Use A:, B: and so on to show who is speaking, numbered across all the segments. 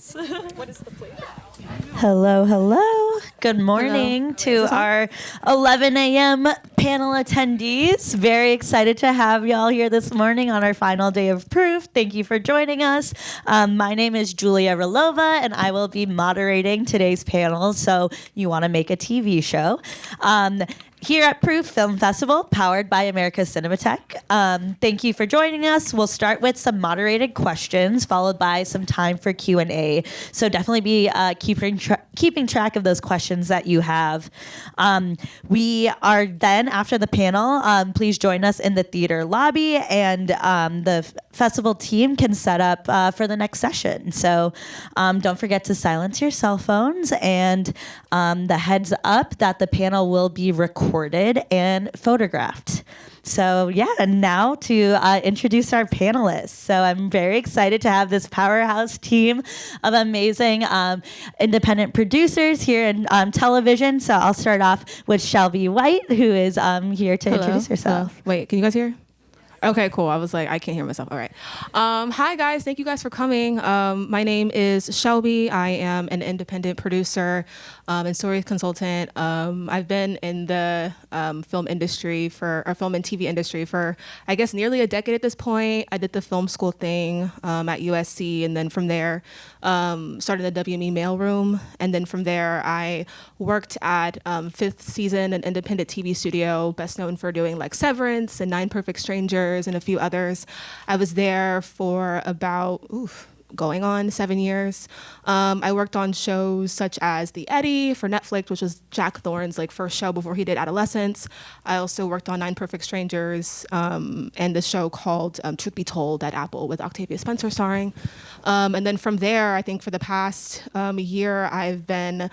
A: Yes. What is the flavor?
B: Hello, hello. Good morning to our 11 a.m. panel attendees. Very excited to have y'all here this morning on our final day of proof. Thank you for joining us. My name is Julia Relova, and I will be moderating today's panel. So you want to make a TV show. Here at Proof Film Festival, powered by America's Cinematheque. Thank you for joining us. We'll start with some moderated questions, followed by some time for Q&A. So definitely be keeping track of those questions that you have. We are then, after the panel, please join us in the theater lobby, and the festival team can set up for the next session. So don't forget to silence your cell phones, and the heads up that the panel will be recorded and photographed. So yeah, and now to introduce our panelists. So I'm very excited to have this powerhouse team of amazing independent producers here in television. So I'll start off with Shelby White, who is here to introduce herself.
C: Hello. Wait, can you guys hear? Okay, cool. I was like, I can't hear myself. All right. Hi, guys. Thank you guys for coming. My name is Shelby. I am an independent producer and story consultant. I've been in the film and TV industry for, I guess, nearly a decade at this point. I did the film school thing at USC, and then from there, started the WME mailroom. And then from there, I worked at Fifth Season, an independent TV studio, best known for doing like Severance and Nine Perfect Strangers and a few others. I was there for about going on 7 years. I worked on shows such as The Eddie for Netflix, which was Jack Thorne's like first show before he did Adolescence. I also worked on Nine Perfect Strangers and the show called Truth Be Told at Apple with Octavia Spencer starring. And then from there, I think for the past year, I've been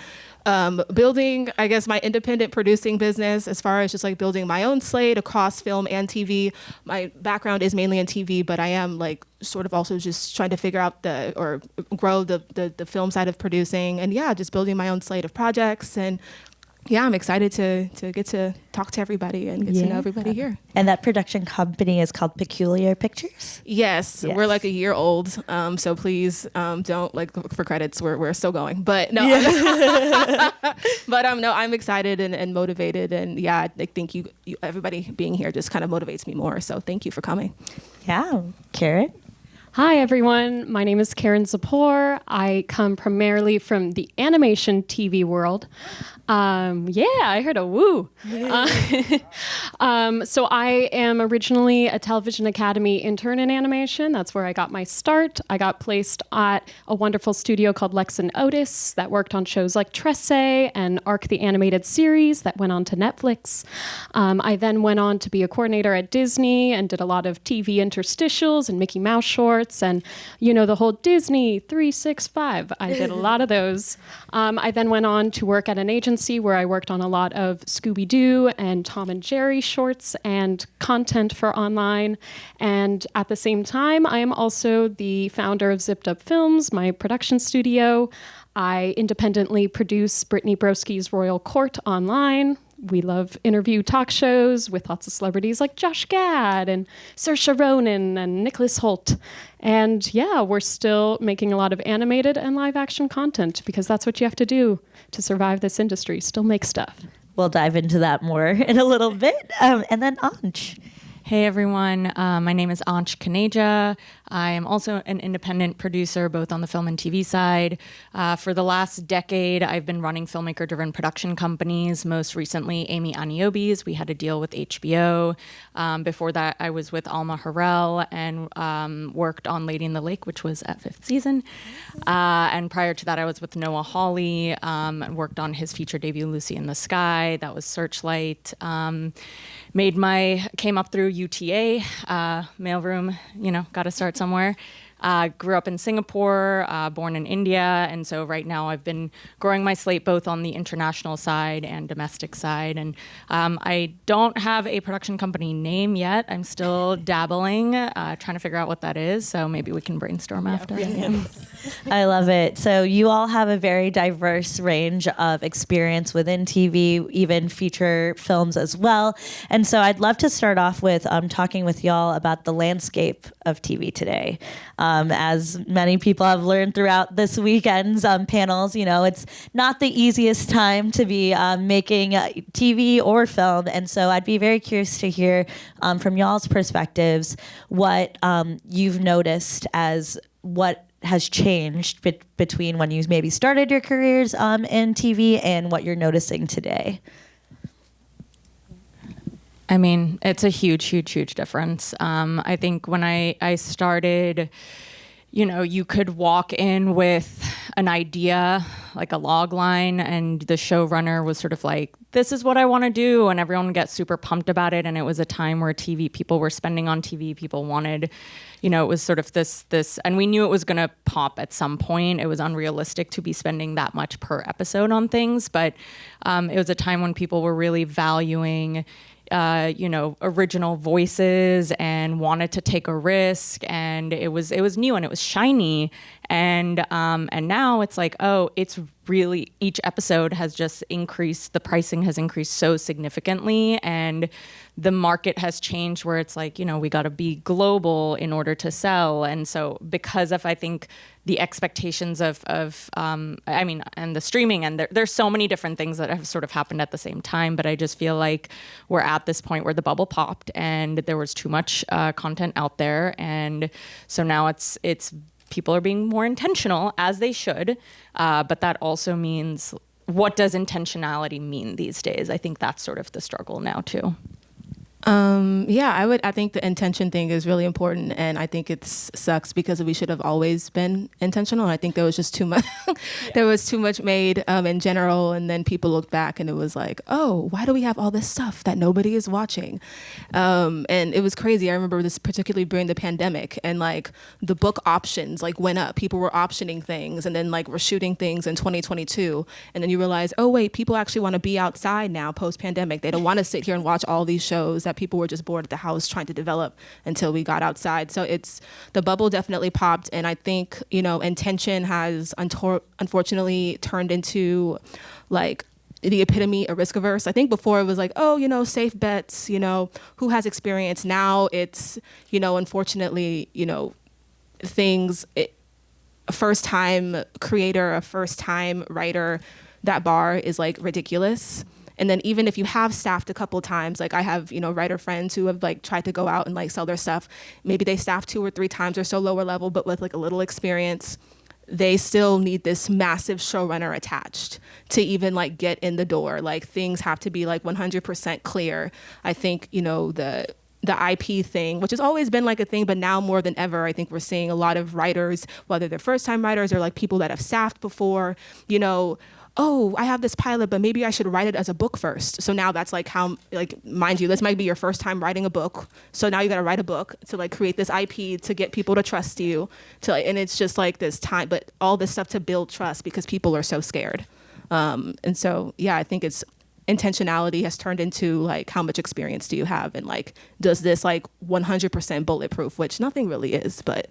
C: building, I guess, my independent producing business as far as just like building my own slate across film and TV. My background is mainly in TV, but I am like sort of also just trying to figure out grow the film side of producing, and yeah, just building my own slate of projects. And yeah, I'm excited to get to talk to everybody and get to know everybody here.
B: And that production company is called Peculiar Pictures?
C: Yes. We're like a year old, so please don't like look for credits. We're still going, but no. Yeah. But no, I'm excited and motivated, and yeah, I think you everybody being here just kind of motivates me more. So thank you for coming.
B: Yeah, Karen.
A: Hi, everyone. My name is Karen Zapor. I come primarily from the animation TV world. I heard a woo. So I am originally a Television Academy intern in animation. That's where I got my start. I got placed at a wonderful studio called Lex and Otis that worked on shows like Tresse and Arc the Animated Series that went on to Netflix. I then went on to be a coordinator at Disney and did a lot of TV interstitials and Mickey Mouse shorts and, the whole Disney 365. I did a lot of those. I then went on to work at an agency where I worked on a lot of Scooby-Doo and Tom and Jerry shorts and content for online. And at the same time, I am also the founder of Zipped Up Films, my production studio. I independently produce Brittany Broski's Royal Court online. We love interview talk shows with lots of celebrities like Josh Gad and Saoirse Ronan and Nicholas Hoult. And yeah, we're still making a lot of animated and live action content because that's what you have to do to survive this industry, still make stuff.
B: We'll dive into that more in a little bit. And then Anch.
D: Hey everyone, my name is Anch Kaneja. I am also an independent producer, both on the film and TV side. For the last decade, I've been running filmmaker-driven production companies, most recently Amy Aniobi's. We had a deal with HBO. Before that, I was with Alma Harrell and worked on Lady in the Lake, which was at Fifth Season. And prior to that, I was with Noah Hawley and worked on his feature debut, Lucy in the Sky. That was Searchlight. Came up through UTA, mailroom, got to start somewhere. Grew up in Singapore, born in India, and so right now I've been growing my slate both on the international side and domestic side. And I don't have a production company name yet. I'm still dabbling, trying to figure out what that is, so maybe we can brainstorm after. Yeah.
B: I love it. So you all have a very diverse range of experience within TV, even feature films as well. And so I'd love to start off with talking with y'all about the landscape of TV today. As many people have learned throughout this weekend's panels, it's not the easiest time to be making TV or film. And so I'd be very curious to hear from y'all's perspectives what you've noticed as what has changed between when you maybe started your careers in TV and what you're noticing today.
D: I mean, it's a huge, huge, huge difference. I think when I started, you could walk in with an idea, like a log line, and the showrunner was sort of like, this is what I want to do. And everyone would get super pumped about it. And it was a time where people were spending on TV. People wanted, it was sort of this, and we knew it was going to pop at some point. It was unrealistic to be spending that much per episode on things. But it was a time when people were really valuing original voices and wanted to take a risk, and it was new and it was shiny, and now it's like, oh, it's really, each episode has just increased, the pricing has increased so significantly, and the market has changed where it's like, we got to be global in order to sell. And so because of, I think, the expectations of and the streaming, and there's so many different things that have sort of happened at the same time, but I just feel like we're at this point where the bubble popped and there was too much content out there. And so now it's people are being more intentional, as they should, but that also means, what does intentionality mean these days? I think that's sort of the struggle now too.
C: I think the intention thing is really important, and I think it sucks because we should have always been intentional. And I think there was just too much, there was too much made in general, and then people looked back and it was like, oh, why do we have all this stuff that nobody is watching? And it was crazy. I remember this particularly during the pandemic, and like the book options like went up. People were optioning things, and then like we're shooting things in 2022, and then you realize, oh wait, people actually want to be outside now post-pandemic. They don't want to sit here and watch all these shows that people were just bored at the house trying to develop until we got outside. So the bubble definitely popped, and I think intention has unfortunately turned into like the epitome of risk averse. I think before it was like, oh, safe bets, who has experience. Now it's unfortunately things. A first time creator, a first time writer, that bar is like ridiculous. And then even if you have staffed a couple times, like I have, writer friends who have like tried to go out and like sell their stuff. Maybe they staff 2 or 3 times or so lower level, but with like a little experience, they still need this massive showrunner attached to even like get in the door. Like things have to be like 100% clear. I think, the IP thing, which has always been like a thing, but now more than ever, I think we're seeing a lot of writers, whether they're first time writers or like people that have staffed before, oh, I have this pilot, but maybe I should write it as a book first. So now that's like how, like, mind you, this might be your first time writing a book. So now you got to write a book to like create this IP to get people to trust you. And it's just like this time, but all this stuff to build trust because people are so scared. And so, yeah, I think it's intentionality has turned into like, how much experience do you have? And like, does this like 100% bulletproof, which nothing really is, but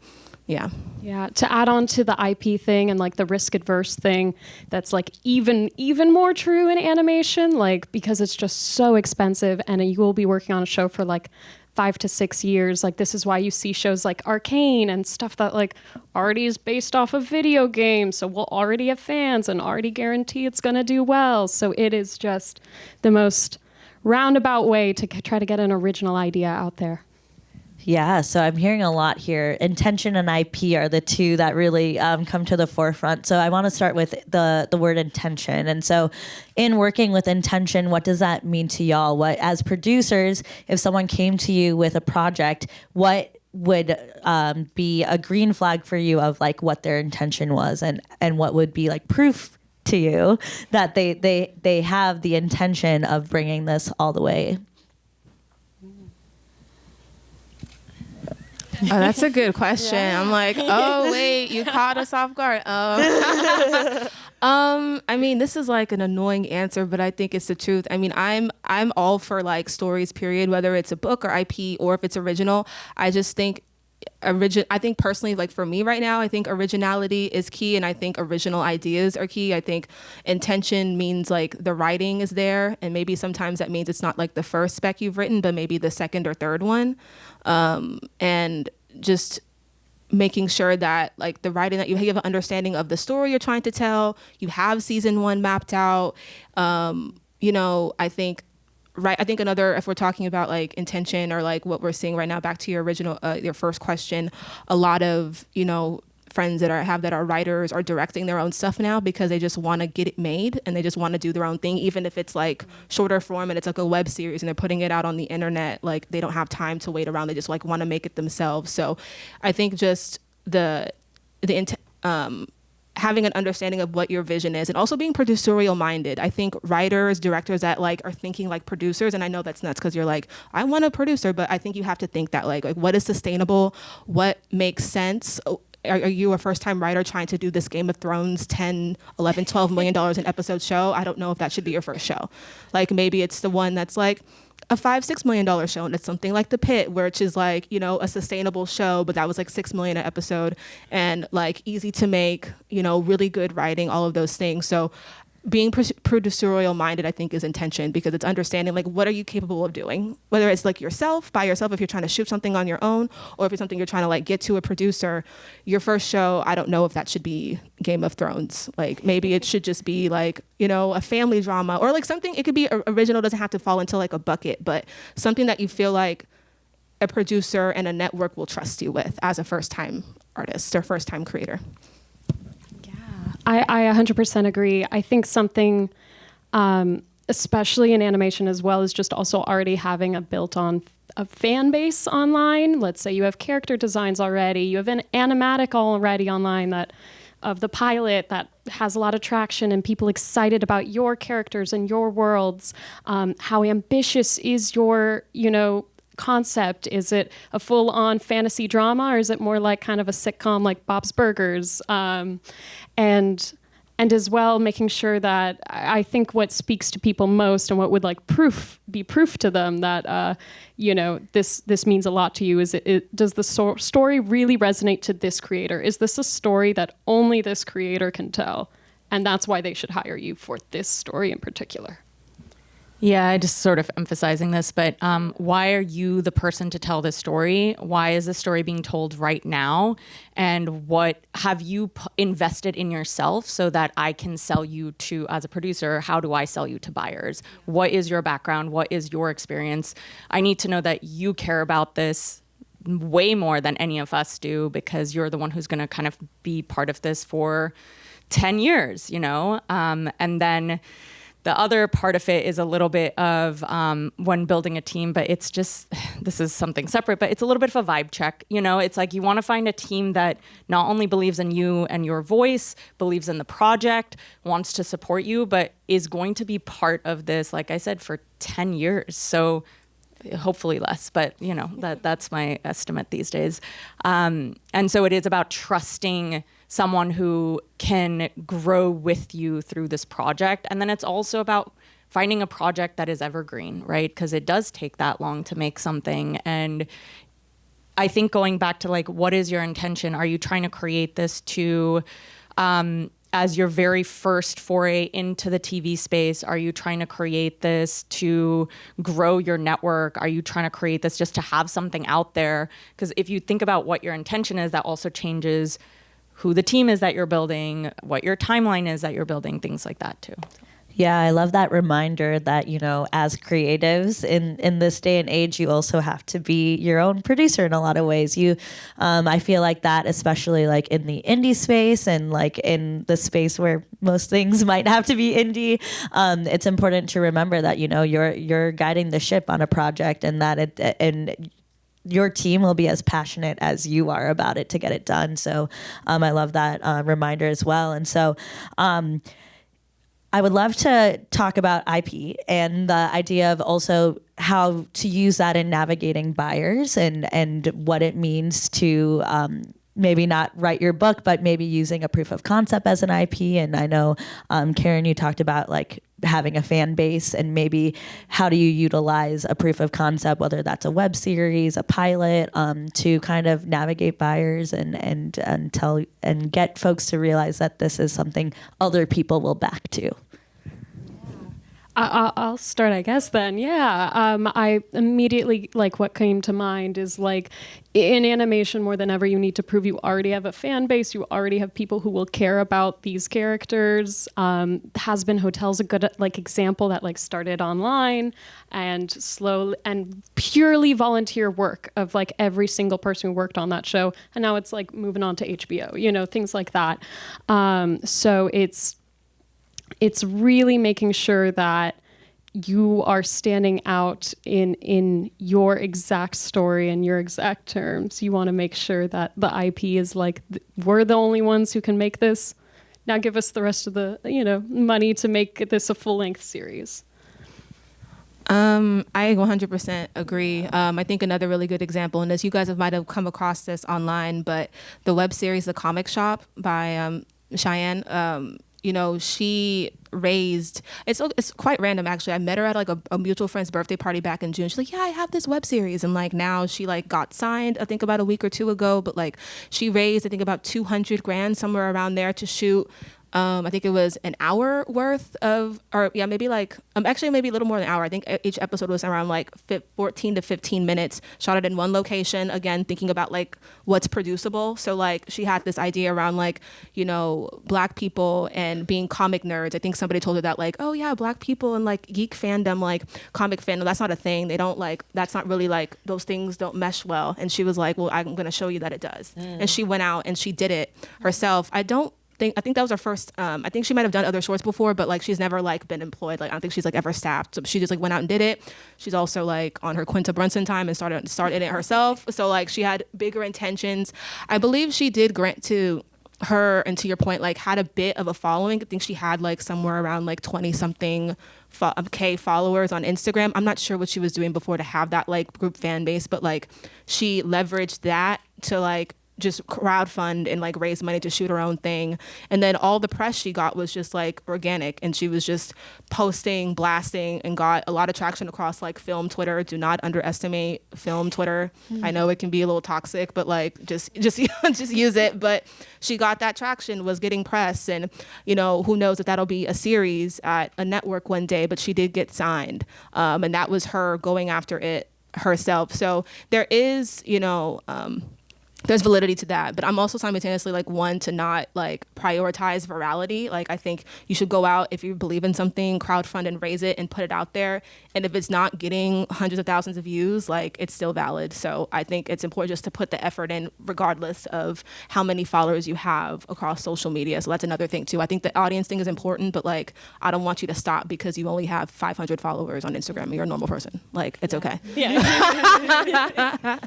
C: yeah.
A: Yeah. To add on to the IP thing and like the risk adverse thing, that's like even more true in animation, like because it's just so expensive and you will be working on a show for like 5 to 6 years. Like this is why you see shows like Arcane and stuff that like already is based off of video games. So we'll already have fans and already guarantee it's going to do well. So it is just the most roundabout way to try to get an original idea out there.
B: Yeah, so I'm hearing a lot here. Intention and IP are the two that really come to the forefront. So I want to start with the word intention. And so in working with intention, what does that mean to y'all? What, as producers, if someone came to you with a project, what would be a green flag for you of like what their intention was, and what would be like proof to you that they have the intention of bringing this all the way?
C: Oh, that's a good question. Yeah. I'm like, oh wait, you caught us off guard. I mean, this is like an annoying answer, but I think it's the truth. I mean, I'm all for like stories, period, whether it's a book or IP or if it's original. I just think I think personally, like for me right now, I think originality is key, and I think original ideas are key. I think intention means like the writing is there, and maybe sometimes that means it's not like the first spec you've written, but maybe the second or third one. And just making sure that like the writing, that you have an understanding of the story you're trying to tell, you have season 1 mapped out. You know, I think another, if we're talking about like intention or like what we're seeing right now, back to your original, your first question, a lot of, you know, friends that are writers are directing their own stuff now because they just want to get it made and they just want to do their own thing, even if it's like shorter form and it's like a web series and they're putting it out on the internet. Like they don't have time to wait around. They just like want to make it themselves. So I think just having an understanding of what your vision is and also being producerial minded. I think writers, directors that like are thinking like producers, and I know that's nuts because you're like, I want a producer, but I think you have to think that like what is sustainable, what makes sense. Are you a first-time writer trying to do this Game of Thrones $10, $11, $12 million an episode show? I don't know if that should be your first show. Like maybe it's the one that's like a $5-6 million show, and it's something like The Pit, which is like, you know, a sustainable show, but that was like $6 million an episode and like easy to make, you know, really good writing, all of those things. So being producerial minded, I think, is intention, because it's understanding like what are you capable of doing, whether it's like by yourself if you're trying to shoot something on your own, or if it's something you're trying to like get to a producer. Your first show, I don't know if that should be Game of Thrones. Like maybe it should just be like, you know, a family drama, or like something, it could be original, doesn't have to fall into like a bucket, but something that you feel like a producer and a network will trust you with as a first time artist or first time creator.
A: I 100% agree. I think something, especially in animation, as well as just also already having a built-on a fan base online. Let's say you have character designs already, you have an animatic already online that of the pilot that has a lot of traction and people excited about your characters and your worlds. How ambitious is your, you know, concept? Is it a full-on fantasy drama, or is it more like kind of a sitcom like Bob's Burgers? And as well, making sure that I think what speaks to people most and what would like be proof to them that you know, this means a lot to you is does the story really resonate to this creator? Is this a story that only this creator can tell? And that's why they should hire you for this story in particular.
D: Yeah, just sort of emphasizing this, but why are you the person to tell this story? Why is this story being told right now? And what have you invested in yourself so that I can sell you to, as a producer, how do I sell you to buyers? What is your background? What is your experience? I need to know that you care about this way more than any of us do, because you're the one who's going to kind of be part of this for 10 years, you know? And then the other part of it is a little bit of when building a team, but it's just, this is something separate, but it's a little bit of a vibe check. You know, it's like you want to find a team that not only believes in you and your voice, believes in the project, wants to support you, but is going to be part of this, like I said, for 10 years. So hopefully less, but you know, that's my estimate these days. And so it is about trusting someone who can grow with you through this project. And then it's also about finding a project that is evergreen, right? Because it does take that long to make something. And I think going back to like, what is your intention? Are you trying to create this to, as your very first foray into the TV space? Are you trying to create this to grow your network? Are you trying to create this just to have something out there? Because if you think about what your intention is, that also changes who the team is that you're building, what your timeline is that you're building, things like that too.
B: Yeah, I love that reminder that, you know, as creatives in this day and age, you also have to be your own producer in a lot of ways. I feel like that, especially like in the indie space and like in the space where most things might have to be indie, it's important to remember that, you know, you're guiding the ship on a project, and that and your team will be as passionate as you are about it to get it done. So I love that reminder as well. And so I would love to talk about IP and the idea of also how to use that in navigating buyers and what it means to maybe not write your book, but maybe using a proof of concept as an IP. And I know, Karen, you talked about like having a fan base, and maybe how do you utilize a proof of concept, whether that's a web series, a pilot, to kind of navigate buyers and tell and get folks to realize that this is something other people will back to.
A: I'll start, I guess, then. Yeah. I immediately, like, what came to mind is, like, in animation, more than ever, you need to prove you already have a fan base. You already have people who will care about these characters. Has Been Hotel's a good, like, example that, like, started online and slowly and purely volunteer work of, like, every single person who worked on that show. And now it's, like, moving on to HBO, you know, things like that. So it's really making sure that you are standing out in your exact story and your exact terms. You want to make sure that the IP is like, we're the only ones who can make this. Now give us the rest of the, you know, money to make this a full-length series.
C: I 100% agree. I think another really good example, and as you guys might have come across this online, but the web series The Comic Shop by Cheyenne, you know, she raised, it's quite random actually. I met her at like a mutual friend's birthday party back in June. She's like, yeah, I have this web series. And like now she like got signed, I think about a week or two ago, but like she raised, I think about $200,000, somewhere around there to shoot. I think it was an hour worth of, or yeah, maybe like, actually maybe a little more than an hour. I think each episode was around like 14 to 15 minutes, shot it in one location, again, thinking about like what's producible. So like she had this idea around like, you know, Black people and being comic nerds. I think somebody told her that like, oh yeah, Black people and like geek fandom, like comic fandom, that's not a thing. They don't like, that's not really like, those things don't mesh well. And she was like, well, I'm going to show you that it does. And she went out and she did it herself. I think that was her first, I think she might have done other shorts before, but like she's never like been employed. Like I don't think she's like ever staffed. So she just like went out and did it. She's also like on her Quinta Brunson time and started it herself. So like she had bigger intentions. I believe she did grant to her, and to your point, like had a bit of a following. I think she had like somewhere around like 20 something K followers on Instagram. I'm not sure what she was doing before to have that like group fan base, but like she leveraged that to like just crowdfund and like raise money to shoot her own thing. And then all the press she got was just like organic, and she was just posting, blasting, and got a lot of traction across like film Twitter. Do not underestimate film Twitter. I know it can be a little toxic, but like just use it. But she got that traction, was getting press, and you know, who knows if that'll be a series at a network one day, but she did get signed. And that was her going after it herself. So there is, you know, there's validity to that, but I'm also simultaneously like one to not like prioritize virality. Like I think you should go out, if you believe in something, crowdfund and raise it and put it out there. And if it's not getting hundreds of thousands of views, like it's still valid. So I think it's important just to put the effort in regardless of how many followers you have across social media. So that's another thing too. I think the audience thing is important, but like I don't want you to stop because you only have 500 followers on Instagram and you're a normal person. Like it's okay.
A: Yeah.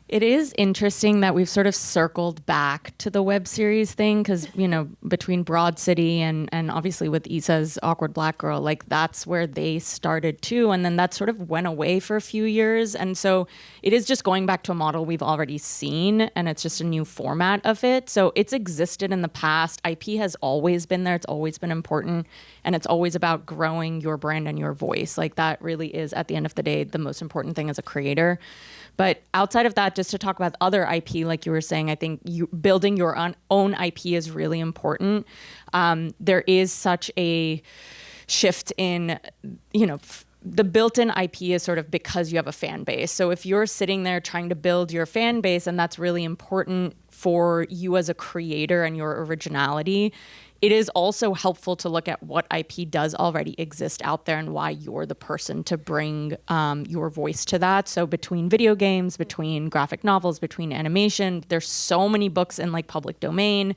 D: It is interesting that we've sort of circled back to the web series thing because, you know, between Broad City and obviously with Issa's Awkward Black Girl, like that's where they started too. And then that sort of went away for a few years. And so it is just going back to a model we've already seen, and it's just a new format of it. So it's existed in the past. IP has always been there. It's always been important. And it's always about growing your brand and your voice. Like that really is, at the end of the day, the most important thing as a creator. But outside of that, just to talk about other IP, like you were saying, I think building your own IP is really important. There is such a shift in, you know, the built-in IP is sort of because you have a fan base. So if you're sitting there trying to build your fan base, and that's really important for you as a creator and your originality, it is also helpful to look at what IP does already exist out there and why you're the person to bring your voice to that. So between video games, between graphic novels, between animation, there's so many books in like public domain.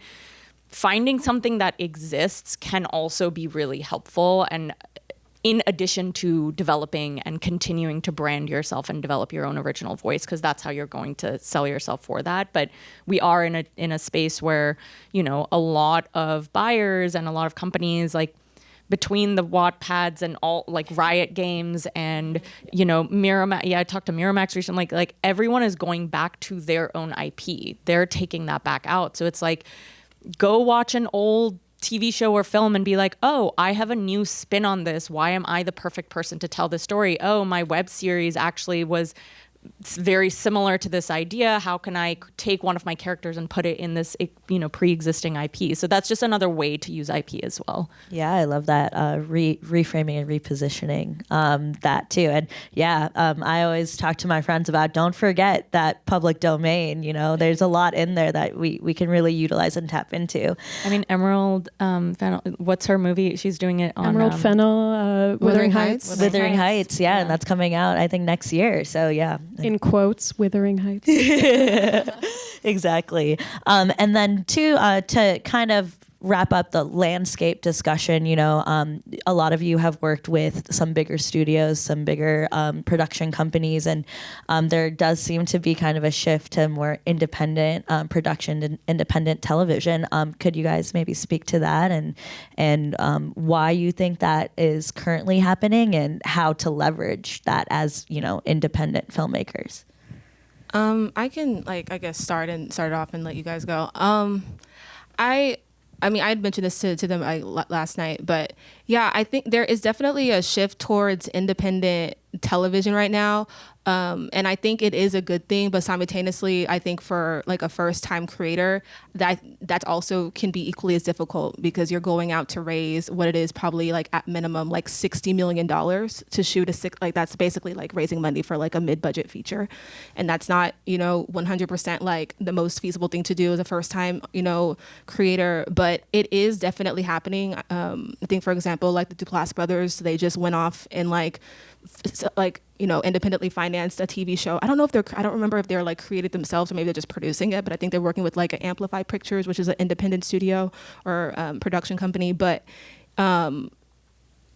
D: Finding something that exists can also be really helpful, and in addition to developing and continuing to brand yourself and develop your own original voice, because that's how you're going to sell yourself for that. But we are in a space where, you know, a lot of buyers and a lot of companies, like between the Wattpads and all like Riot Games and, you know, Miramax. Yeah, I talked to Miramax recently. Like everyone is going back to their own IP. They're taking that back out. So it's like, go watch an old TV show or film and be like, oh, I have a new spin on this. Why am I the perfect person to tell this story? Oh, my web series actually was it's very similar to this idea. How can I take one of my characters and put it in this, pre-existing IP? So that's just another way to use IP as well.
B: Yeah, I love that reframing and repositioning that too. And I always talk to my friends about, don't forget that public domain. There's a lot in there that we can really utilize and tap into.
D: I mean, Emerald Fennell, what's her movie? She's doing it on
A: Emerald Fennell, Wuthering Heights.
B: Wuthering Heights, and that's coming out I think next year. So yeah.
A: In quotes, Wuthering Heights.
B: Exactly. And then to kind of wrap up the landscape discussion, a lot of you have worked with some bigger studios, some bigger production companies, and there does seem to be kind of a shift to more independent production and independent television. Could you guys maybe speak to that and why you think that is currently happening and how to leverage that as, independent filmmakers?
C: I can start off and let you guys go. I mean, I had mentioned this to them last night, but yeah, I think there is definitely a shift towards independent television right now. And I think it is a good thing, but simultaneously, I think for like a first time creator, that also can be equally as difficult because you're going out to raise what it is probably like at minimum like $60 million to shoot that's basically like raising money for like a mid-budget feature. And that's not, 100% like the most feasible thing to do as a first time, creator, but it is definitely happening. I think, for example, like the Duplass brothers, they just went off and independently financed a TV show. I don't remember if they're like created themselves or maybe they're just producing it, but I think they're working with like an Amplify Pictures, which is an independent studio or production company. But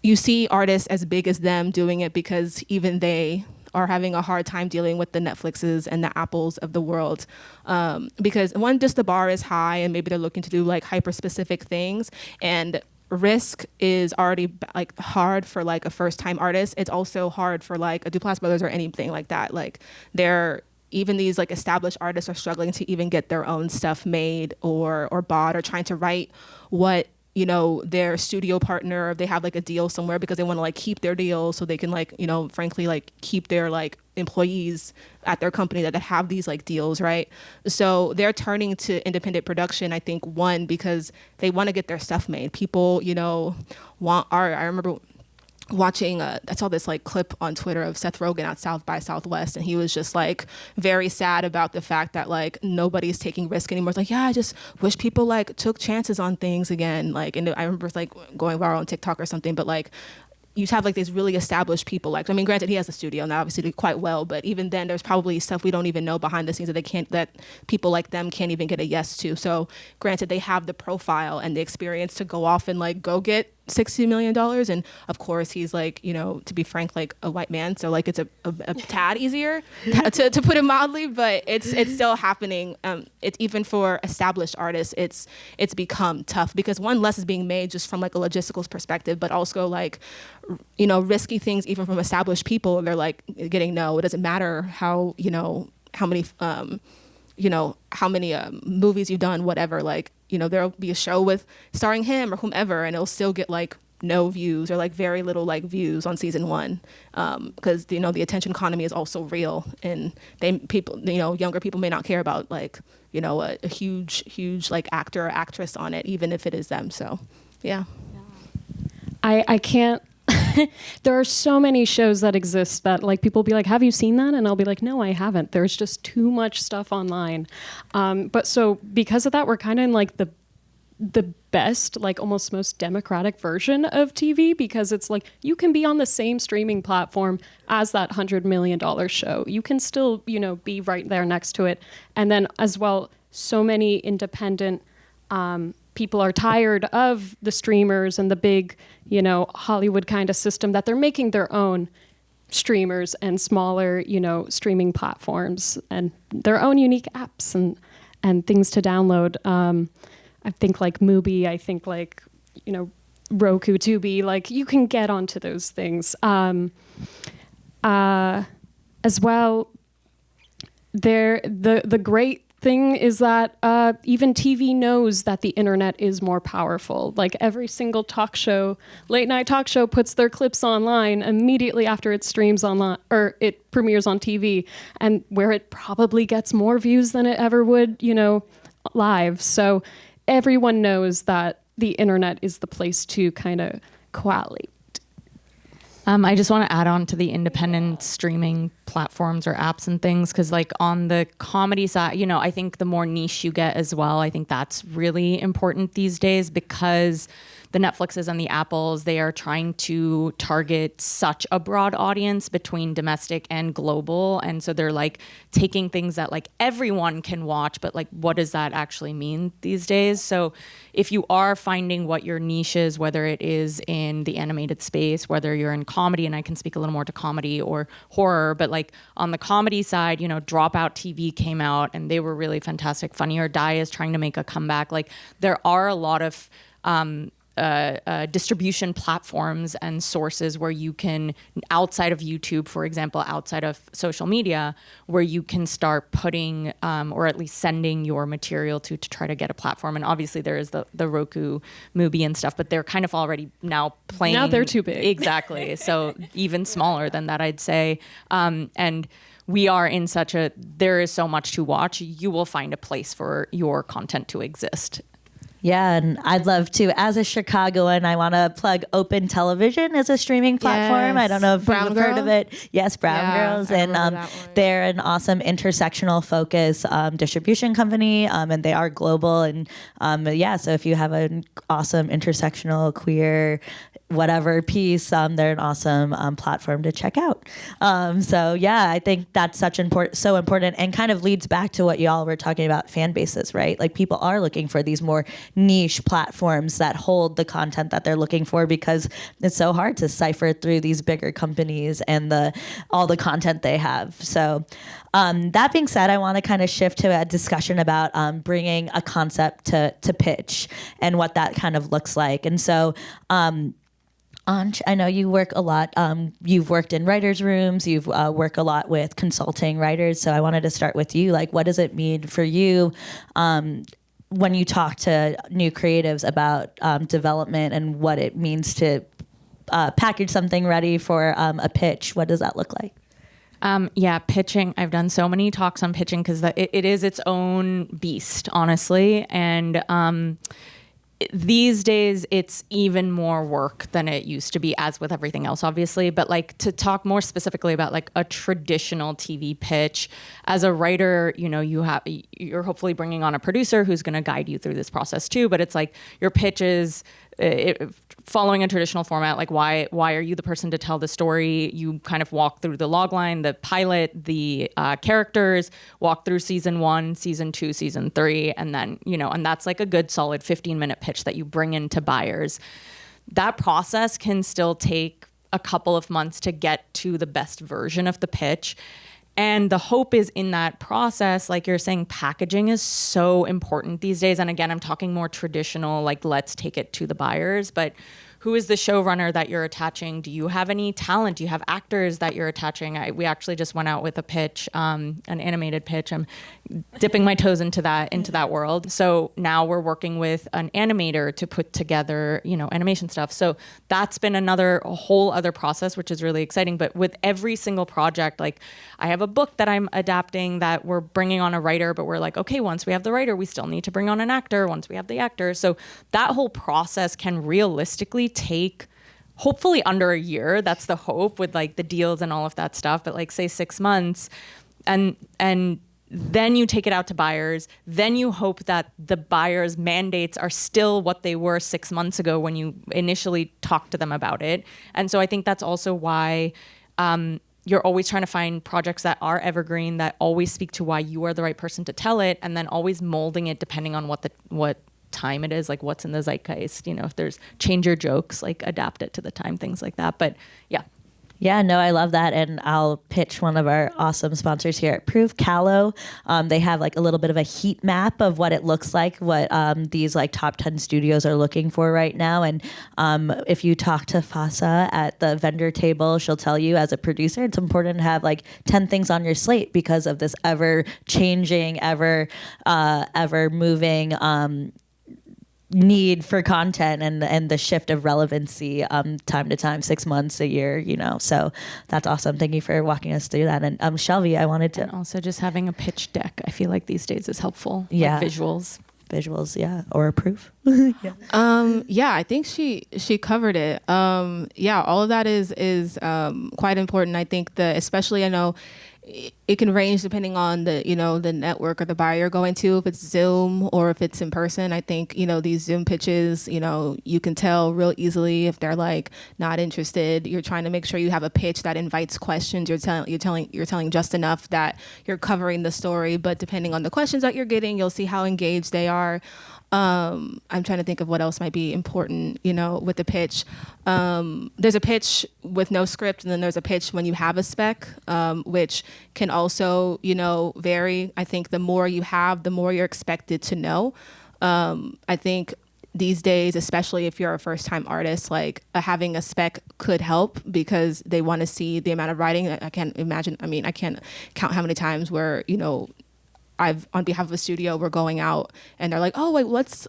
C: you see artists as big as them doing it because even they are having a hard time dealing with the Netflixes and the Apples of the world. Because one, just the bar is high and maybe they're looking to do like hyper specific things, and risk is already like hard for like a first time artist. It's also hard for like a Duplass brothers or anything like that. Like even these like established artists are struggling to even get their own stuff made or bought, or trying to write what their studio partner, if they have like a deal somewhere, because they want to like keep their deal so they can like frankly like keep their like employees at their company that have these like deals, right? So they're turning to independent production, I think, one, because they want to get their stuff made. People want art. I remember watching I saw this like clip on Twitter of Seth Rogen at South by Southwest, and he was just like very sad about the fact that like nobody's taking risk anymore. It's like, yeah, I just wish people like took chances on things again. Like, and I remember like going viral on TikTok or something, but like you have like these really established people. Like, I mean, granted, he has a studio now, obviously quite well, but even then, there's probably stuff we don't even know behind the scenes that people like them can't even get a yes to. So, granted, they have the profile and the experience to go off and like go get $60 million, and of course he's like, to be frank, like a white man, so like it's a tad easier to put it mildly, but it's still happening. It's even for established artists, it's become tough because one, less is being made just from like a logistical perspective, but also like risky things even from established people, they're like getting no. It doesn't matter how many movies you've done, whatever, like there'll be a show with starring him or whomever, and it'll still get like no views or like very little like views on season one, because the attention economy is also real, and younger people may not care about like a huge like actor or actress on it, even if it is them. So yeah.
A: I can't. There are so many shows that exist that like people will be like, have you seen that? And I'll be like, no, I haven't. There's just too much stuff online. But so because of that, we're kind of in like the best, like almost most democratic version of TV, because it's like you can be on the same streaming platform as that $100 million show. You can still, be right there next to it. And then as well, so many independent people are tired of the streamers and the big, Hollywood kind of system, that they're making their own streamers and smaller, streaming platforms and their own unique apps and things to download. I think like Mubi, I think like, Roku, Tubi, like you can get onto those things. As well, the thing is that even TV knows that the internet is more powerful. Like every single talk show, late night talk show puts their clips online immediately after it streams online or it premieres on TV, and where it probably gets more views than it ever would, live. So everyone knows that the internet is the place to kind of coallate.
D: I just want to add on to the independent streaming platforms or apps and things, because like on the comedy side, I think the more niche you get as well, I think that's really important these days, because the Netflixes and the Apples, they are trying to target such a broad audience between domestic and global. And so they're like taking things that like everyone can watch, but like what does that actually mean these days? So if you are finding what your niche is, whether it is in the animated space, whether you're in comedy, and I can speak a little more to comedy or horror, but like on the comedy side, Dropout TV came out and they were really fantastic. Funny or Die is trying to make a comeback. Like there are a lot of distribution platforms and sources where you can, outside of YouTube, for example, outside of social media, where you can start putting or at least sending your material to try to get a platform. And obviously there is the Roku movie and stuff, but they're kind of already now playing.
A: Now they're too big.
D: Exactly. So even smaller than that, I'd say. And we are in there is so much to watch. You will find a place for your content to exist.
B: Yeah, and I'd love to, as a Chicagoan, I want to plug Open Television as a streaming platform.
C: Yes.
B: I don't know if
C: Brown
B: you've
C: Girl?
B: heard of it. Yes, Brown Girls.
C: I
B: And
C: remember that one.
B: they're an awesome intersectional focus distribution company, and they are global. And so if you have an awesome intersectional queer whatever piece, they're an awesome platform to check out. I think that's so important, and kind of leads back to what y'all were talking about, fan bases, right? Like people are looking for these more niche platforms that hold the content that they're looking for, because it's so hard to cipher through these bigger companies and all the content they have. So that being said, I want to kind of shift to a discussion about bringing a concept to pitch and what that kind of looks like. And so Anch, I know you work a lot. You've worked in writers' rooms. You've worked a lot with consulting writers. So I wanted to start with you. Like, what does it mean for you when you talk to new creatives about development and what it means to package something ready for a pitch? What does that look like?
D: Pitching. I've done so many talks on pitching because it is its own beast, honestly. And these days it's even more work than it used to be, as with everything else, obviously. But like, to talk more specifically about like a traditional TV pitch, as a writer, you're hopefully bringing on a producer who's going to guide you through this process too. But it's like your pitch is following a traditional format. Like, why are you the person to tell the story? You kind of walk through the logline, the pilot, the characters, walk through season 1, season 2, season 3, and then, and that's like a good solid 15-minute pitch that you bring into buyers. That process can still take a couple of months to get to the best version of the pitch. And the hope is in that process, like you're saying, packaging is so important these days. And again, I'm talking more traditional, like let's take it to the buyers. But who is the showrunner that you're attaching? Do you have any talent? Do you have actors that you're attaching? We actually just went out with a pitch, an animated pitch. I'm dipping my toes into that world. So now we're working with an animator to put together, animation stuff. So that's been a whole other process, which is really exciting. But with every single project, like I have a book that I'm adapting that we're bringing on a writer, but we're like, okay, once we have the writer, we still need to bring on an actor. Once we have the actor. So that whole process can realistically take hopefully under a year. That's the hope, with like the deals and all of that stuff, but like say 6 months, and then you take it out to buyers. Then you hope that the buyers' mandates are still what they were 6 months ago when you initially talked to them about it. And so I think that's also why you're always trying to find projects that are evergreen, that always speak to why you are the right person to tell it, and then always molding it depending on what time it is, like what's in the zeitgeist. If there's change your jokes, like adapt it to the time, things like that. But yeah.
B: Yeah, no, I love that. And I'll pitch one of our awesome sponsors here at Proof, Callow. They have like a little bit of a heat map of what it looks like, what these like top 10 studios are looking for right now. And if you talk to Fasa at the vendor table, she'll tell you as a producer, it's important to have like 10 things on your slate because of this ever changing, ever moving need for content and the shift of relevancy time to time, 6 months, a year, so that's awesome. Thank you for walking us through that. And Shelby, I wanted to
D: and also just having a pitch deck, I feel like these days is helpful.
B: Yeah.
D: Like visuals,
B: yeah, or a proof.
C: I think she covered it. All of that is quite important. I think especially I know it can range depending on the network or the buyer you're going to, if it's Zoom or if it's in person. I think, these Zoom pitches, you can tell real easily if they're like not interested. You're trying to make sure you have a pitch that invites questions. You're telling just enough that you're covering the story, but depending on the questions that you're getting, you'll see how engaged they are. I'm trying to think of what else might be important, with the pitch. There's a pitch with no script, and then there's a pitch when you have a spec, which can also, vary. I think the more you have, the more you're expected to know. I think these days, especially if you're a first-time artist, like having a spec could help because they want to see the amount of writing. I can't count how many times where, on behalf of a studio, we're going out and they're like, oh wait,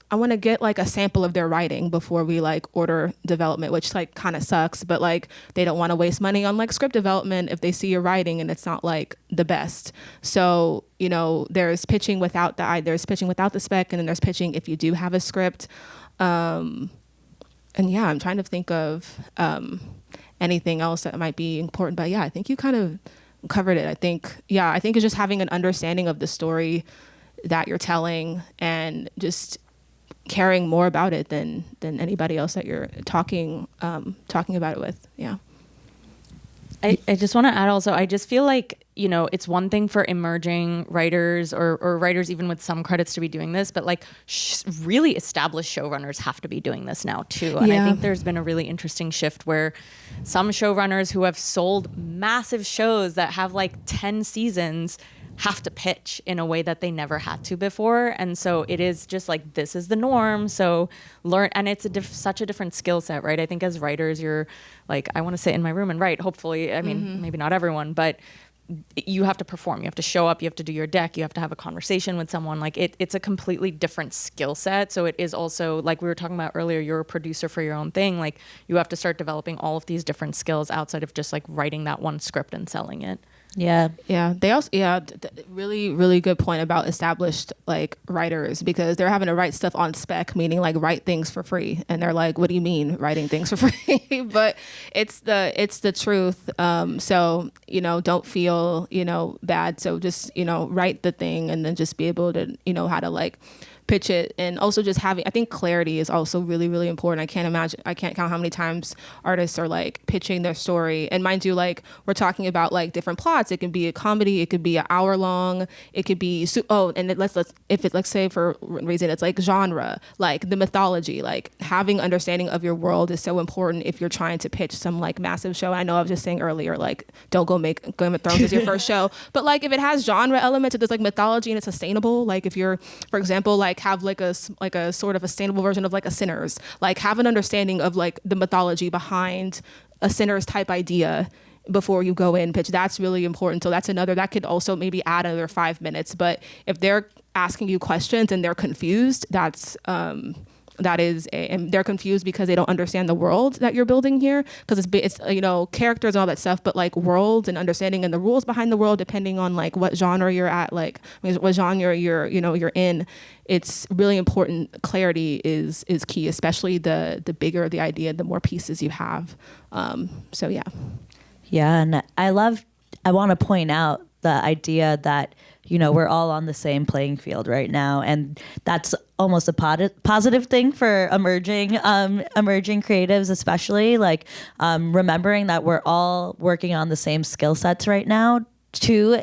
C: I want to get like a sample of their writing before we like order development, which like kind of sucks, but like they don't want to waste money on like script development if they see your writing and it's not like the best. So, there's pitching without the spec, and then there's pitching if you do have a script. I'm trying to think of anything else that might be important, but I think you kind of covered it. I think it's just having an understanding of the story that you're telling and just caring more about it than anybody else that you're talking about it with. Yeah.
D: I just want to add also, I just feel like, it's one thing for emerging writers or writers even with some credits to be doing this, but like really established showrunners have to be doing this now too. And I think there's been a really interesting shift where some showrunners who have sold massive shows that have like 10 seasons have to pitch in a way that they never had to before. And so it is just like, this is the norm. So learn, and it's such a different skill set, right? I think as writers, you're like, I want to sit in my room and write, hopefully. I mean, maybe not everyone, but you have to perform, you have to show up, you have to do your deck, you have to have a conversation with someone. Like it's a completely different skill set. So it is also, like we were talking about earlier, you're a producer for your own thing. Like you have to start developing all of these different skills outside of just like writing that one script and selling it.
B: Yeah.
C: They also, really, really good point about established like writers, because they're having to write stuff on spec, meaning like write things for free. And they're like, what do you mean writing things for free? But it's the truth. So, don't feel, bad. So just, write the thing and then just be able to, how to like pitch it. And also just I think clarity is also really, really important. I can't count how many times artists are like pitching their story. And mind you, like we're talking about like different plots. It can be a comedy, it could be an hour long, it could be, let's say for reason, it's like genre, like the mythology, like having understanding of your world is so important if you're trying to pitch some like massive show. I know I was just saying earlier, like don't go make Game of Thrones as your first show, but like if it has genre elements, if there's like mythology and it's sustainable, like if you're, for example, like have like a sort of a sustainable version of like a Sinners, like have an understanding of like the mythology behind a Sinners type idea before you go in pitch. That's really important. So that could also maybe add another 5 minutes. But if they're asking you questions and they're confused, and they're confused because they don't understand the world that you're building here, because it's characters and all that stuff, but like world and understanding and the rules behind the world, depending on like what genre you're at, like what genre you're in, it's really important. Clarity is key, especially the bigger the idea, the more pieces you have.
B: Yeah, and I want to point out the idea that we're all on the same playing field right now, and that's almost a positive thing for emerging creatives, especially like remembering that we're all working on the same skill sets right now too.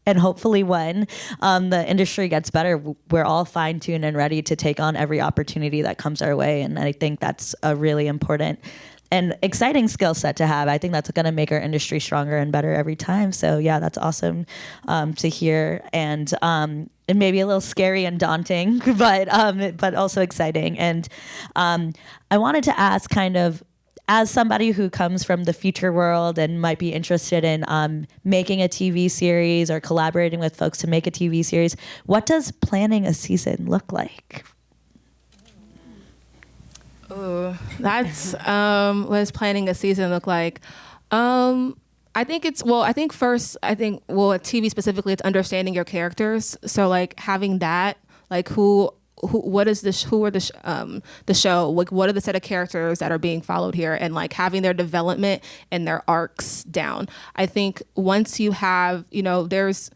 B: And hopefully when the industry gets better, we're all fine-tuned and ready to take on every opportunity that comes our way. And I think that's a really important an exciting skill set to have. I think that's going to make our industry stronger and better every time. So yeah, that's awesome to hear, and maybe a little scary and daunting, but also exciting. And I wanted to ask, kind of, as somebody who comes from the feature world and might be interested in making a TV series or collaborating with folks to make a TV series, what does planning a season look like?
C: Oh, that's what does planning a season look like? I think a TV specifically, it's understanding your characters. So like having that, like who are the show, like what are the set of characters that are being followed here, and like having their development and their arcs down. I think once you have, there's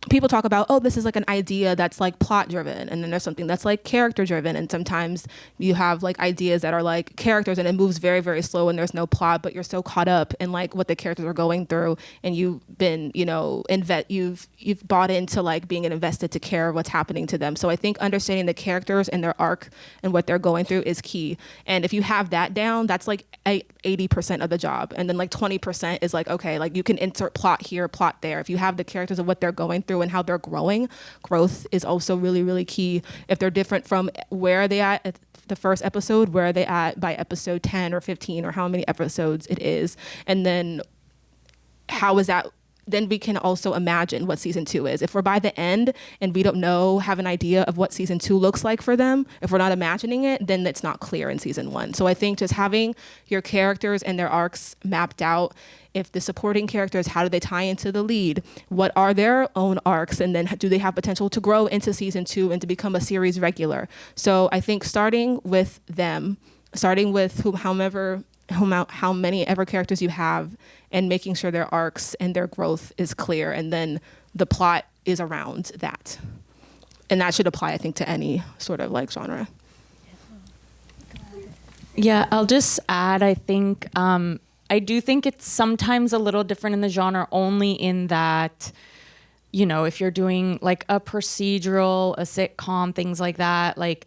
C: people talk about, oh, this is like an idea that's like plot driven, and then there's something that's like character driven, and sometimes you have like ideas that are like characters and it moves very, very slow and there's no plot, but you're so caught up in like what the characters are going through, and you've been, you've bought into like being invested to care what's happening to them. So I think understanding the characters and their arc and what they're going through is key. And if you have that down, that's like 80% of the job. And then like 20% is like, okay, like you can insert plot here, plot there. If you have the characters of what they're going through and how they're growing, growth is also really, really key. If they're different from where are they at the first episode, where are they at by episode 10 or 15 or how many episodes it is, and then how is that, then we can also imagine what season 2 is. If we're by the end and we don't have an idea of what season 2 looks like for them, if we're not imagining it, then it's not clear in season 1. So I think just having your characters and their arcs mapped out. If the supporting characters, how do they tie into the lead? What are their own arcs? And then do they have potential to grow into season 2 and to become a series regular? So I think starting with them, starting with how many ever characters you have, and making sure their arcs and their growth is clear, and then the plot is around that. And that should apply, I think, to any sort of like genre.
D: Yeah, I'll just add, I think, I do think it's sometimes a little different in the genre, only in that, if you're doing like a procedural, a sitcom, things like that, like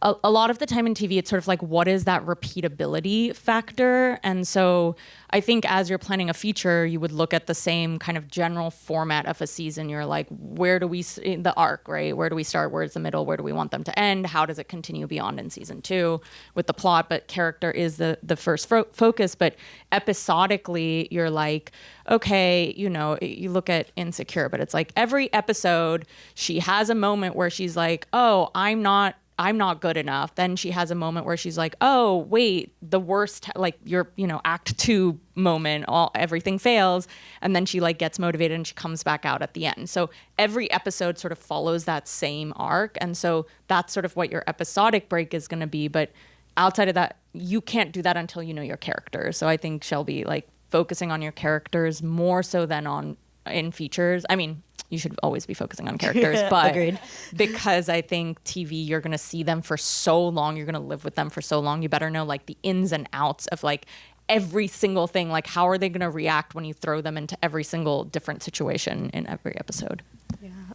D: a lot of the time in TV, it's sort of like, what is that repeatability factor? And so I think as you're planning a feature, you would look at the same kind of general format of a season. You're like, where do we, the arc, right? Where do we start? Where's the middle? Where do we want them to end? How does it continue beyond in season 2 with the plot? But character is the first focus. But episodically, you're like, okay, you look at Insecure, but it's like every episode, she has a moment where she's like, oh, I'm not good enough. Then she has a moment where she's like, oh, wait, the worst, like your, act 2 moment, everything fails. And then she like gets motivated and she comes back out at the end. So every episode sort of follows that same arc. And so that's sort of what your episodic break is going to be. But outside of that, you can't do that until you know your characters. So I think Shelby, like focusing on your characters more so than in features. I mean, you should always be focusing on characters, but
B: Agreed.
D: Because I think TV, you're going to see them for so long, you're going to live with them for so long, you better know like the ins and outs of like every single thing, like how are they going to react when you throw them into every single different situation in every episode.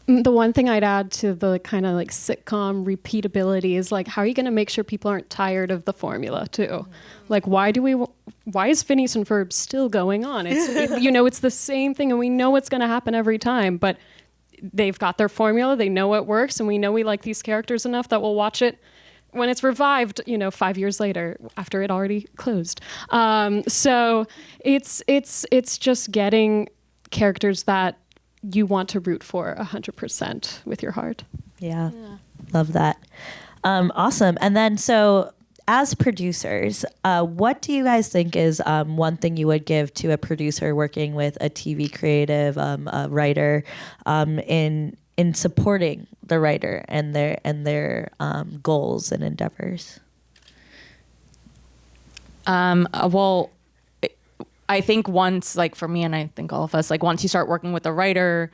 A: The one thing I'd add to the kind of like sitcom repeatability is like, how are you going to make sure people aren't tired of the formula too? Like, why is Phineas and Ferb still going on? It's the same thing, and we know what's going to happen every time, but they've got their formula, they know it works, and we know we like these characters enough that we'll watch it when it's revived, 5 years later after it already closed. So it's just getting characters that you want to root for 100% with your heart.
B: Yeah. Love that. Awesome. And then, so as producers, what do you guys think is one thing you would give to a producer working with a TV creative, a writer, in supporting the writer and their goals and endeavors?
D: Well, I think once, like for me, and I think all of us, like once you start working with a writer,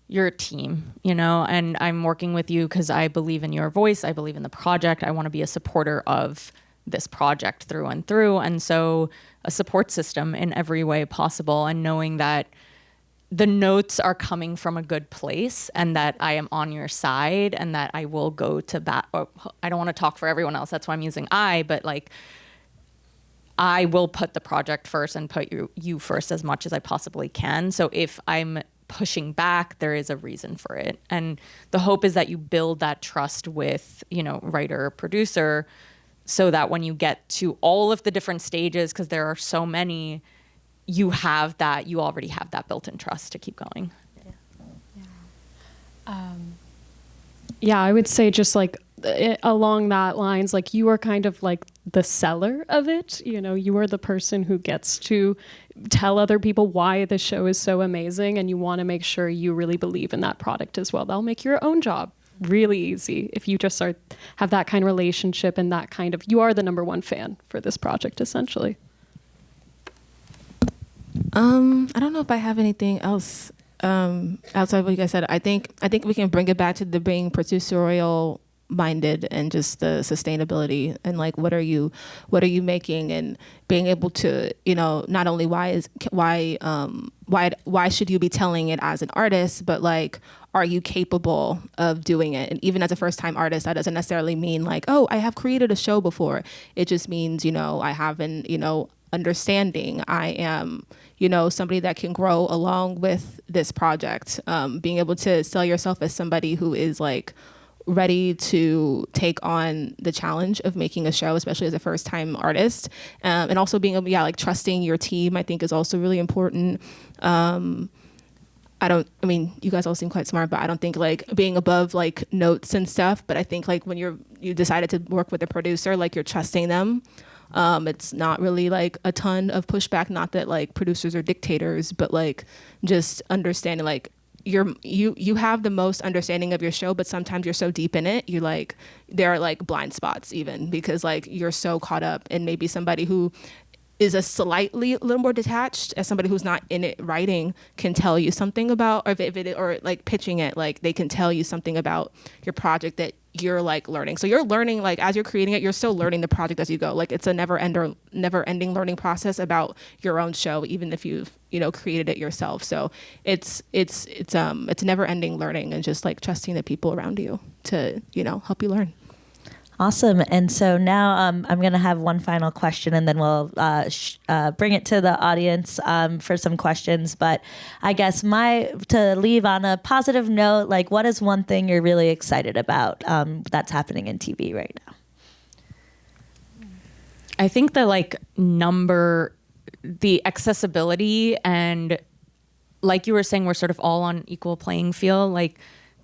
D: you're a team, and I'm working with you because I believe in your voice. I believe in the project. I want to be a supporter of this project through and through. And so a support system in every way possible, and knowing that the notes are coming from a good place and that I am on your side and that I will go to bat. I don't want to talk for everyone else. That's why I'm using I, but like, I will put the project first and put you first as much as I possibly can. So if I'm pushing back, there is a reason for it. And the hope is that you build that trust with, writer or producer, so that when you get to all of the different stages, because there are so many, you already have that built-in trust to keep going.
A: Yeah, I would say just like along that lines, like you are kind of like the seller of it. You are the person who gets to tell other people why the show is so amazing, and you want to make sure you really believe in that product as well. That'll make your own job really easy if you just have that kind of relationship and that kind of, you are the number one fan for this project, essentially.
C: I don't know if I have anything else outside of what you guys said. I think we can bring it back to the being producerial minded and just the sustainability and like what are you making, and being able to not only why should you be telling it as an artist, but like, are you capable of doing it? And even as a first-time artist, that doesn't necessarily mean like, oh, I have created a show before. It just means I have an understanding. I am somebody that can grow along with this project. Being able to sell yourself as somebody who is like ready to take on the challenge of making a show, especially as a first-time artist, and also being able, like trusting your team, I think is also really important. You guys all seem quite smart, but I don't think like being above like notes and stuff. But I think like when you decided to work with a producer, like you're trusting them. It's not really like a ton of pushback. Not that like producers are dictators, but like just understanding like you have the most understanding of your show, but sometimes you're so deep in it, you're like, there are like blind spots even because like you're so caught up, and maybe somebody who is a little more detached, as somebody who's not in it writing can tell you something about, or like pitching it, like they can tell you something about your project that you're like learning. So you're learning, like as you're creating it, you're still learning the project as you go. Like it's a never ending learning process about your own show, even if you've created it yourself. So it's never ending learning, and just like trusting the people around you to help you learn.
B: Awesome. And so now I'm going to have one final question, and then we'll bring it to the audience for some questions. But I guess to leave on a positive note, like what is one thing you're really excited about that's happening in TV right now?
D: I think the the accessibility, and like you were saying, we're sort of all on equal playing field. Like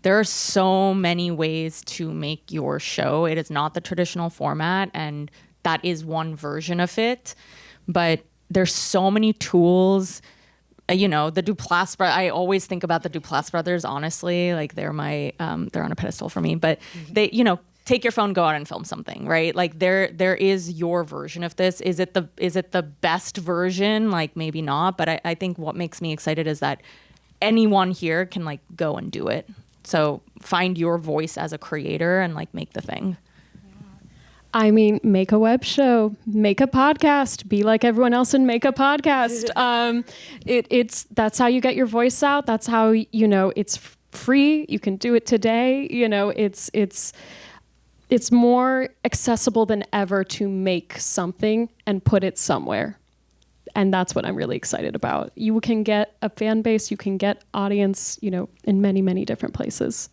D: there are so many ways to make your show. It is not the traditional format, and that is one version of it. But there's so many tools. The Duplass brothers. I always think about the Duplass brothers. Honestly, like they're they're on a pedestal for me. But they, take your phone, go out and film something, right? Like there is your version of this. Is it the best version? Like maybe not. But I think what makes me excited is that anyone here can like go and do it. So find your voice as a creator and like make the thing.
A: I mean, make a web show, make a podcast, be like everyone else and make a podcast. That's how you get your voice out. That's how, it's free. You can do it today. It's more accessible than ever to make something and put it somewhere. And that's what I'm really excited about. You can get a fan base, you can get audience, in many, many different places.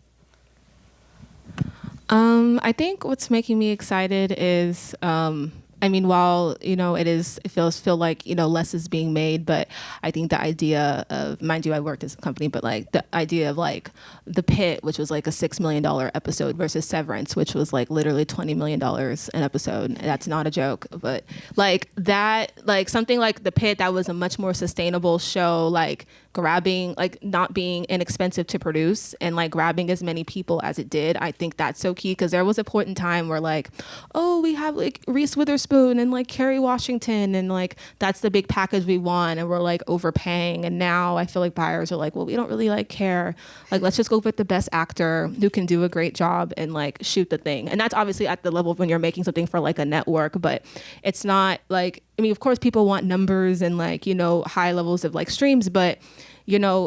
C: I think what's making me excited is, while, it feels like, less is being made, but I think the idea of, mind you, I worked at a company, but like the idea of like The Pit, which was like a $6 million episode, versus Severance, which was like literally $20 million an episode. That's not a joke, but like that, like something like The Pit, that was a much more sustainable show, like grabbing, like not being inexpensive to produce and like grabbing as many people as it did. I think that's so key, because there was a point in time where like, oh, we have like Reese Witherspoon and like Kerry Washington, and like that's the big package we want, and we're like overpaying. And now I feel like buyers are like, well, we don't really like care, like let's just go with the best actor who can do a great job and like shoot the thing. And that's obviously at the level of when you're making something for like a network, but it's not like, of course people want numbers and like, high levels of like streams, but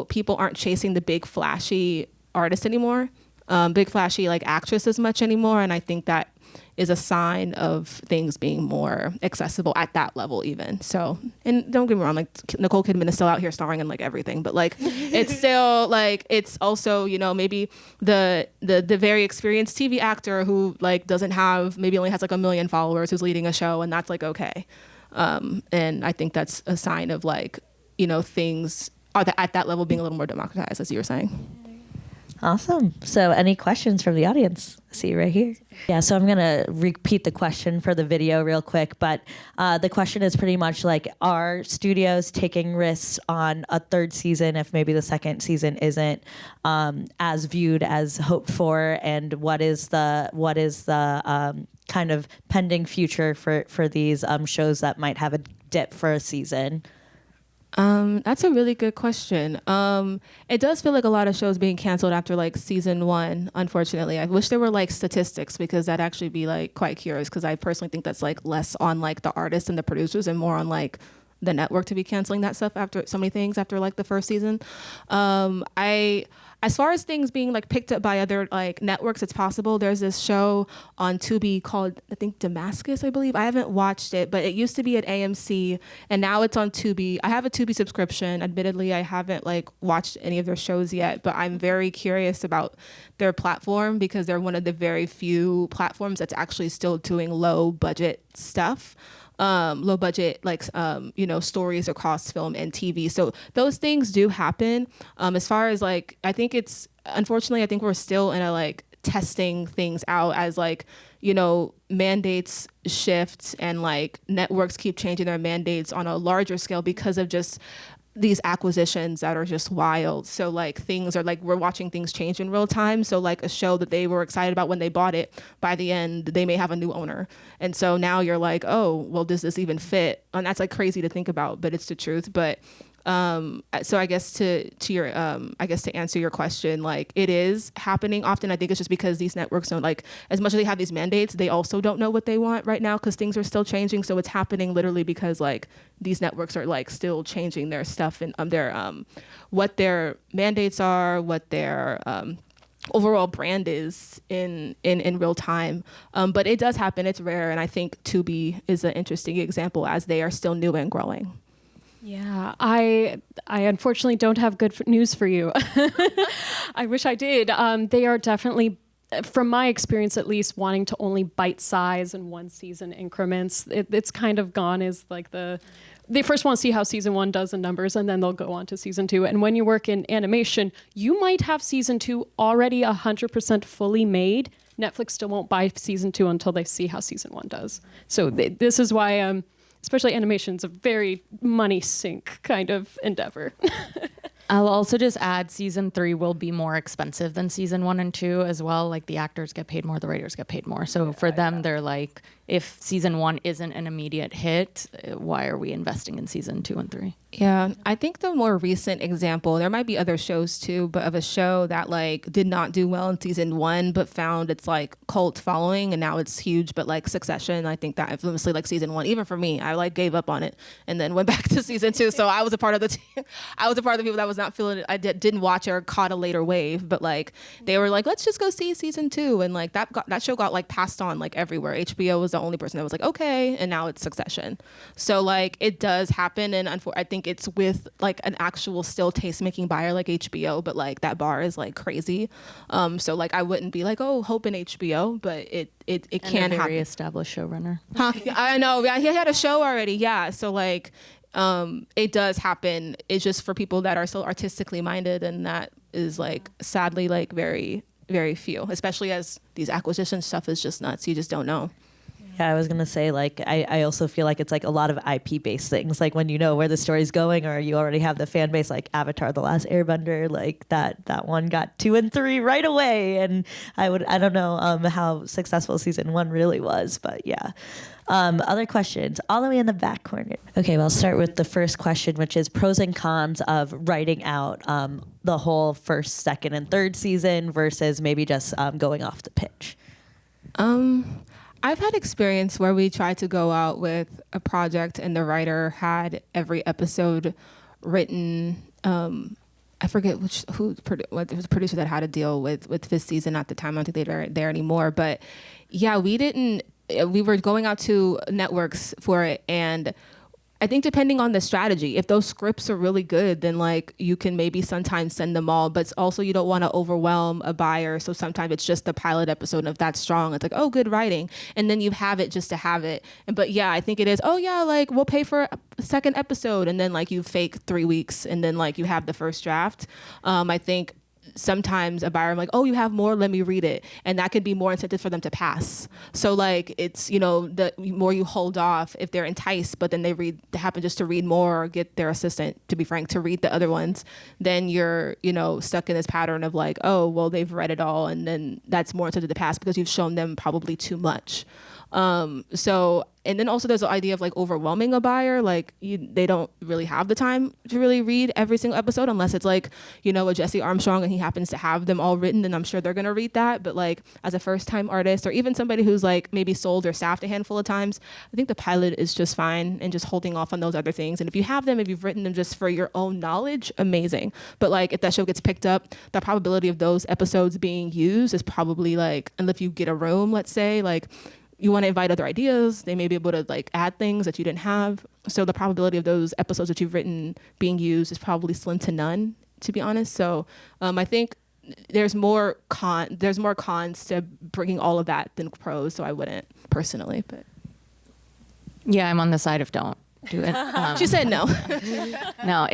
C: people aren't chasing the big flashy artists anymore, big flashy like actress as much anymore. And I think that is a sign of things being more accessible at that level even. So, and don't get me wrong, like Nicole Kidman is still out here starring in like everything, but like it's still like, it's also, you know, maybe the very experienced TV actor who like doesn't have, maybe only has like 1 million followers who's leading a show, and that's like okay. And I think that's a sign of like, you know, things are at that level being a little more democratized, as you were saying.
B: Awesome. So any questions from the audience? I see you right here. Yeah, so I'm going to repeat the question for the video real quick, but the question is pretty much like, are studios taking risks on a third season if maybe the second season isn't as viewed as hoped for, and what is the kind of pending future for these shows that might have a dip for a season?
C: That's a really good question. It does feel like a lot of shows being canceled after like season 1, unfortunately. I wish there were like statistics, because that'd actually be like quite curious, because I personally think that's like less on like the artists and the producers and more on like the network to be canceling that stuff after so many things after like the first season. As far as things being like picked up by other like networks, it's possible. There's this show on Tubi called, I think, Damascus, I believe. I haven't watched it, but it used to be at AMC and now it's on Tubi. I have a Tubi subscription. Admittedly, I haven't like watched any of their shows yet, but I'm very curious about their platform, because they're one of the very few platforms that's actually still doing low budget stuff. Low budget, like, you know, stories across film and TV. So those things do happen. As far as like, unfortunately, I think we're still in a like testing things out as like, you know, mandates shift and like networks keep changing their mandates on a larger scale because of just these acquisitions that are just wild. So like things are like, we're watching things change in real time. So like a show that they were excited about when they bought it, by the end, they may have a new owner. And so now you're like, oh, well, does this even fit? And that's like crazy to think about, but it's the truth. But so I guess to answer your question, like it is happening often. I think it's just because these networks don't, like, as much as they have these mandates, they also don't know what they want right now, because things are still changing. So it's happening literally because like these networks are like still changing their stuff and their what their mandates are, what their overall brand is in real time. But it does happen. It's rare. And I think Tubi is an interesting example, as they are still new and growing.
A: Yeah, I unfortunately don't have good news for you. I wish I did. They are definitely, from my experience at least, wanting to only bite size in 1 season increments. It's kind of gone as like they first want to see how season 1 does in numbers, and then they'll go on to season 2. And when you work in animation, you might have season 2 already 100% fully made. Netflix still won't buy season 2 until they see how season 1 does. So this is why especially animation's a very money sink kind of endeavor.
D: I'll also just add season 3 will be more expensive than season 1 and 2 as well. Like the actors get paid more, the writers get paid more. So for them, they're like, if season 1 isn't an immediate hit, why are we investing in season 2 and 3?
C: Yeah, I think the more recent example, there might be other shows too, but of a show that like did not do well in season 1, but found its like cult following, and now it's huge. But like Succession, I think that infamously, like season 1, even for me, I like gave up on it and then went back to season 2. So I was a part of the I was a part of the people that was not feeling it. I didn't watch it or caught a later wave, but like they were like, let's just go see season 2, and like that show got like passed on like everywhere. HBO was the only person that was like, okay, and now it's Succession. So like it does happen, and I think it's with like an actual still taste making buyer like HBO, but like that bar is like crazy. So like I wouldn't be like, oh, hope in HBO, but it can happen.
D: Very established showrunner.
C: Huh? I know. Yeah, he had a show already. Yeah. So like it does happen. It's just for people that are still artistically minded, and that is like sadly like very, very few, especially as these acquisition stuff is just nuts. You just don't know.
B: Yeah, I was going to say, like, I also feel like it's like a lot of IP-based things. Like when you know where the story's going, or you already have the fan base, like Avatar: The Last Airbender, like that one got 2 and 3 right away. And I don't know how successful season 1 really was, but yeah. Other questions all the way in the back corner. Okay, well, I'll start with the first question, which is pros and cons of writing out the whole first, second, and third season versus maybe just going off the pitch.
C: I've had experience where we tried to go out with a project and the writer had every episode written I forget what the producer that had to deal with this season at the time. I don't think they're there anymore. But yeah, we were going out to networks for it, and I think depending on the strategy, if those scripts are really good, then like you can maybe sometimes send them all, but also you don't want to overwhelm a buyer. So sometimes it's just the pilot episode. And if that's strong, it's like, oh, good writing. And then you have it just to have it. But yeah, I think it is, oh yeah, like we'll pay for a second episode. And then like you fake 3 weeks and then like you have the first draft. I think sometimes a buyer, I'm like, oh, you have more, let me read it. And that could be more incentive for them to pass. So like it's, you know, the more you hold off if they're enticed, but then they happen just to read more or get their assistant, to be frank, to read the other ones, then you're, you know, stuck in this pattern of like, oh, well, they've read it all. And then that's more incentive to pass because you've shown them probably too much. And then also there's the idea of like overwhelming a buyer. Like they don't really have the time to really read every single episode unless it's like, you know, a Jesse Armstrong and he happens to have them all written, then I'm sure they're going to read that. But like as a first time artist or even somebody who's like maybe sold or staffed a handful of times, I think the pilot is just fine and just holding off on those other things. And if you have them, if you've written them just for your own knowledge, amazing. But like if that show gets picked up, the probability of those episodes being used is probably like, and if you get a room, let's say, like, you want to invite other ideas, they may be able to like add things that you didn't have. So the probability of those episodes that you've written being used is probably slim to none, to be honest. So I think there's more cons to bringing all of that than pros. So I wouldn't personally, but.
D: Yeah, I'm on the side of don't do it.
C: She said no.
D: No,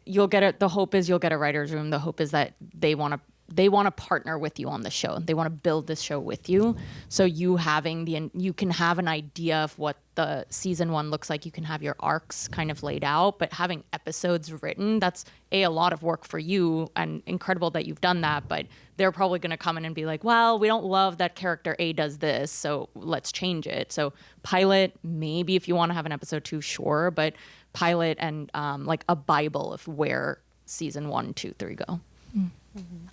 D: you'll get it. The hope is you'll get a writer's room. The hope is that they want to partner with you on the show. They want to build this show with you. So you can have an idea of what the season 1 looks like. You can have your arcs kind of laid out, but having episodes written, that's a lot of work for you and incredible that you've done that. But they're probably going to come in and be like, well, we don't love that character A does this, so let's change it. So pilot, maybe if you want to have an episode 2, sure, but pilot and like a Bible of where season 1, 2, 3 go.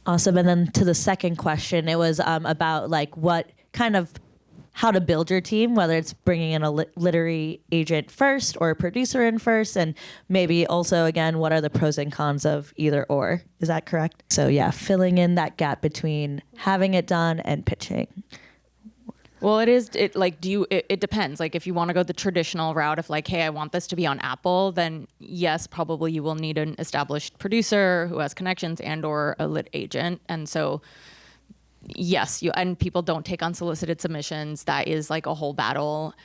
B: Awesome. And then to the second question, it was about like what kind of how to build your team, whether it's bringing in a literary agent first or a producer in first, and maybe also, again, what are the pros and cons of either or? Is that correct? So yeah, filling in that gap between having it done and pitching.
D: Well, it depends. Like if you want to go the traditional route of like, hey, I want this to be on Apple, then yes, probably you will need an established producer who has connections and or a lit agent. And so yes, and people don't take unsolicited submissions. That is like a whole battle,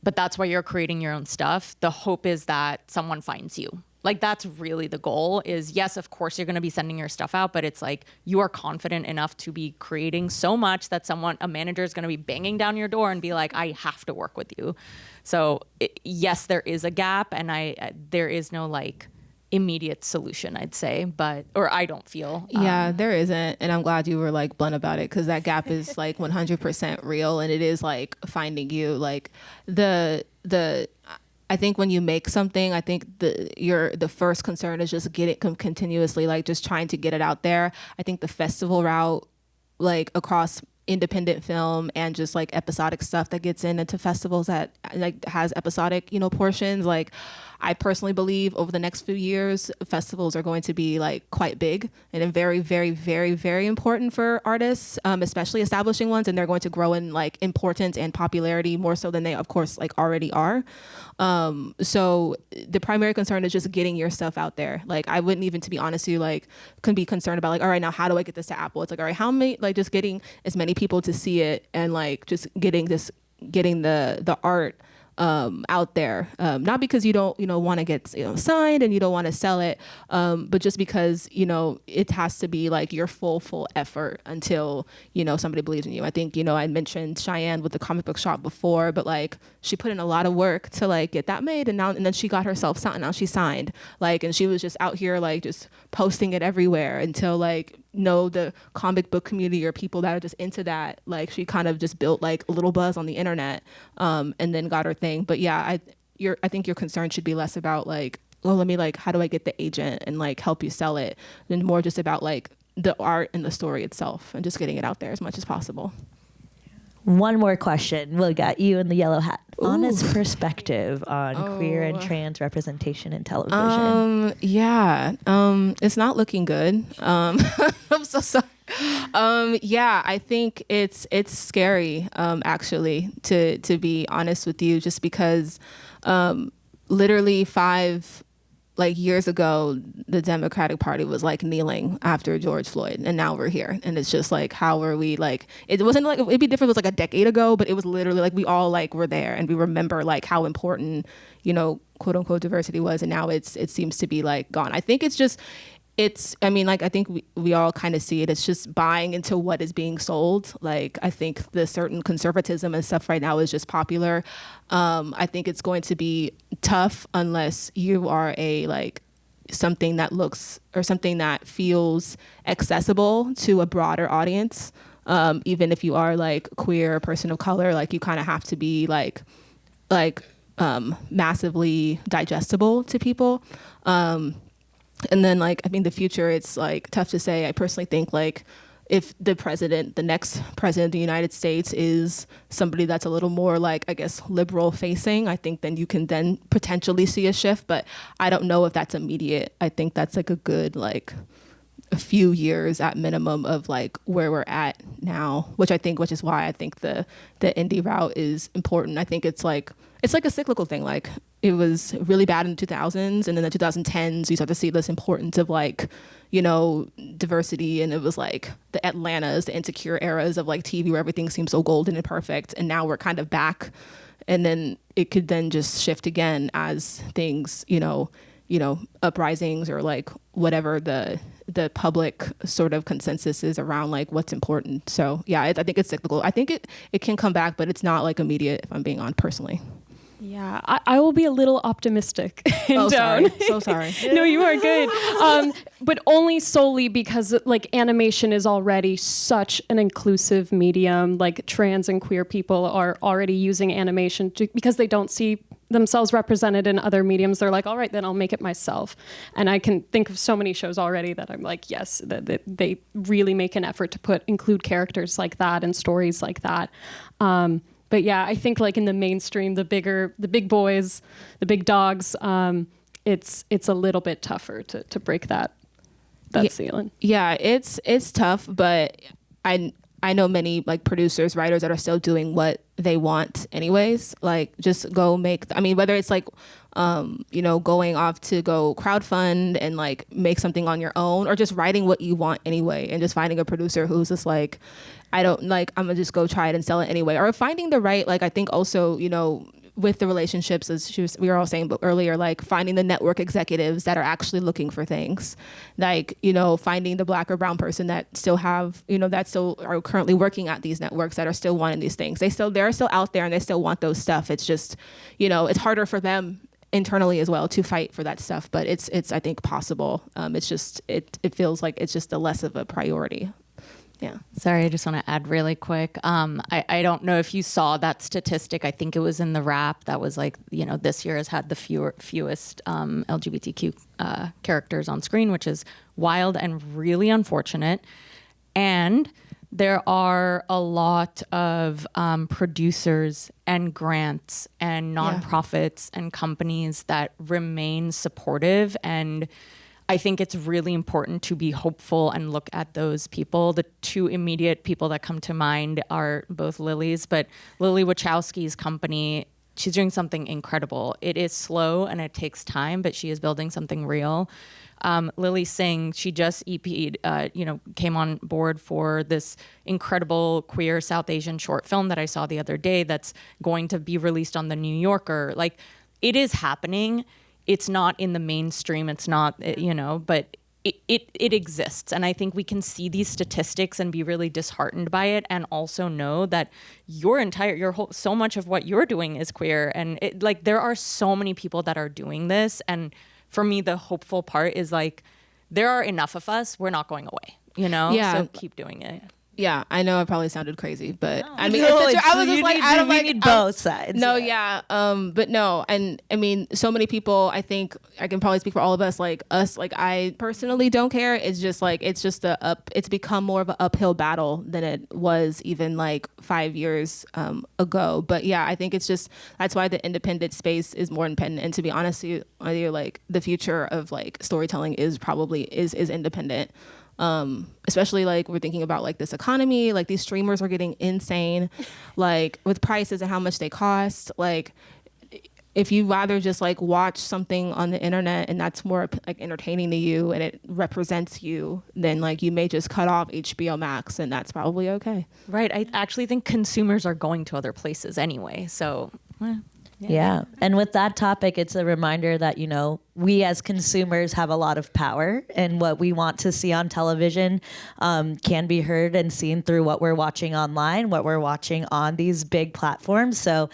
D: but that's why you're creating your own stuff. The hope is that someone finds you. Like that's really the goal is, yes, of course you're going to be sending your stuff out, but it's like you are confident enough to be creating so much that a manager is going to be banging down your door and be like, I have to work with you. So yes, there is a gap and there is no like immediate solution, I'd say, or I don't feel.
C: Yeah, there isn't. And I'm glad you were like blunt about it because that gap is like 100% real. And it is like finding you like I think when you make something, I think the first concern is just get it continuously, like just trying to get it out there. I think the festival route, like across independent film and just like episodic stuff that gets into festivals that like has episodic, you know, portions. Like I personally believe over the next few years, festivals are going to be like quite big and very, very, very, very important for artists, especially establishing ones. And they're going to grow in like importance and popularity more so than they, of course, like already are. So the primary concern is just getting your stuff out there. Like I wouldn't even, to be honest with you, like can be concerned about like, all right, now how do I get this to Apple? It's like, all right, how many, like just getting as many people to see it and like just getting the art out there, not because you don't want to get signed and you don't want to sell it, but just because it has to be like your full effort until somebody believes in you. I think I mentioned Cheyenne with the comic book shop before, but like she put in a lot of work to like get that made, and then she got herself signed. Now she's signed, like, and she was just out here like just posting it everywhere until like the comic book community or people that are just into that, like she kind of just built like a little buzz on the internet, and then got her thing. But yeah, I think your concern should be less about like, well, let me like, how do I get the agent and like help you sell it, than more just about like the art and the story itself and just getting it out there as much as possible.
B: One more question. We got you in the yellow hat.
C: Ooh.
B: Honest perspective on queer and trans representation in television.
C: It's not looking good. I'm so sorry. I think it's scary, actually, to be honest with you, just because literally 5 years ago, the Democratic Party was kneeling after George Floyd, and now we're here. And it's just how are we it wasn't it'd be different if it was a decade ago, but it was literally we all were there, and we remember how important, quote unquote diversity was. And now it seems to be gone. I think I think we all kind of see it. It's just buying into what is being sold. I think the certain conservatism and stuff right now is just popular. I think it's going to be tough unless you are something that looks or something that feels accessible to a broader audience. Even if you are queer or person of color, you kind of have to be massively digestible to people. And then the future, it's tough to say. I personally think if the next president of the United States is somebody that's a little more liberal facing, I think then you can then potentially see a shift, but I don't know if that's immediate. I think that's a good a few years at minimum of where we're at now, which is why I think the indie route is important. I think it's a cyclical thing. It was really bad in the 2000s, and then the 2010s you start to see this importance of diversity, and it was the Atlantas, the Insecure eras of TV where everything seems so golden and perfect, and now we're kind of back, and then it could then just shift again as things uprisings or whatever the public sort of consensus is around what's important. So yeah, I think it's cyclical. I think it can come back, but it's not immediate, if I'm being honest personally.
A: Yeah, I will be a little optimistic.
C: Sorry. So sorry.
A: No, you are good. But only solely because animation is already such an inclusive medium. Trans and queer people are already using animation because they don't see themselves represented in other mediums. They're all right, then I'll make it myself. And I can think of so many shows already that I'm yes, that they really make an effort to include characters like that and stories like that. But yeah, I think in the mainstream, the big boys, the big dogs, it's a little bit tougher to break that ceiling.
C: Yeah, it's tough, but I know many producers, writers that are still doing what they want anyways. Just go make, whether it's going off to go crowdfund and make something on your own, or just writing what you want anyway, and just finding a producer who's just I don't I'm gonna just go try it and sell it anyway, or finding the right I think also with the relationships, as we were all saying earlier, finding the network executives that are actually looking for things, finding the Black or brown person that still have that still are currently working at these networks that are still wanting these things. They're still out there and they still want those stuff. It's just it's harder for them internally as well to fight for that stuff, but it's I think possible. It's just it feels like it's just a less of a priority. Yeah.
D: Sorry, I just want to add really quick. I don't know if you saw that statistic. I think it was in the wrap that was this year has had the fewest LGBTQ characters on screen, which is wild and really unfortunate. And there are a lot of producers and grants and nonprofits and companies that remain supportive, and I think it's really important to be hopeful and look at those people. The two immediate people that come to mind are both Lily's, but Lily Wachowski's company, she's doing something incredible. It is slow and it takes time, but she is building something real. Lily Singh, she just EP'd, came on board for this incredible queer South Asian short film that I saw the other day that's going to be released on The New Yorker. It is happening. It's not in the mainstream. It's not, but it exists. And I think we can see these statistics and be really disheartened by it, and also know that so much of what you're doing is queer. And there are so many people that are doing this. And for me, the hopeful part is there are enough of us. We're not going away,
C: Yeah.
D: So keep doing it.
C: Yeah, I know it probably sounded crazy, but I mean,
B: No,
C: I was just like, I don't
B: we
C: like
B: need both sides.
C: No, yeah, but no, and I mean, so many people. I think I can probably speak for all of us. Like us, like I personally don't care. It's just like it's become more of an uphill battle than it was even like 5 years ago. But yeah, I think it's just that's why the independent space is more independent. And to be honest with you, like the future of like storytelling is probably is independent. Especially like we're thinking about like this economy, like these streamers are getting insane, like with prices and how much they cost. Like if you rather just like watch something on the internet and that's more like entertaining to you and it represents you, then like you may just cut off HBO Max and that's probably okay.
D: Right. I actually think consumers are going to other places anyway. So,
B: Yeah. And with that topic, it's a reminder that, you know, we as consumers have a lot of power, and what we want to see on television can be heard and seen through what we're watching online, what we're watching on these big platforms. So,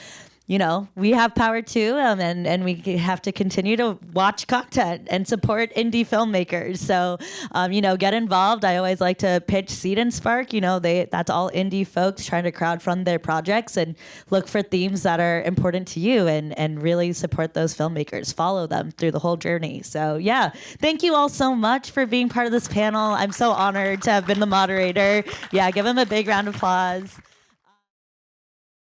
B: you know, we have power too, and we have to continue to watch content and support indie filmmakers. So, you know, get involved. I always like to pitch Seed and Spark. You know, that's all indie folks trying to crowdfund their projects and look for themes that are important to you and really support those filmmakers. Follow them through the whole journey. So, yeah, thank you all so much for being part of this panel. I'm so honored to have been the moderator. Yeah, give them a big round of applause.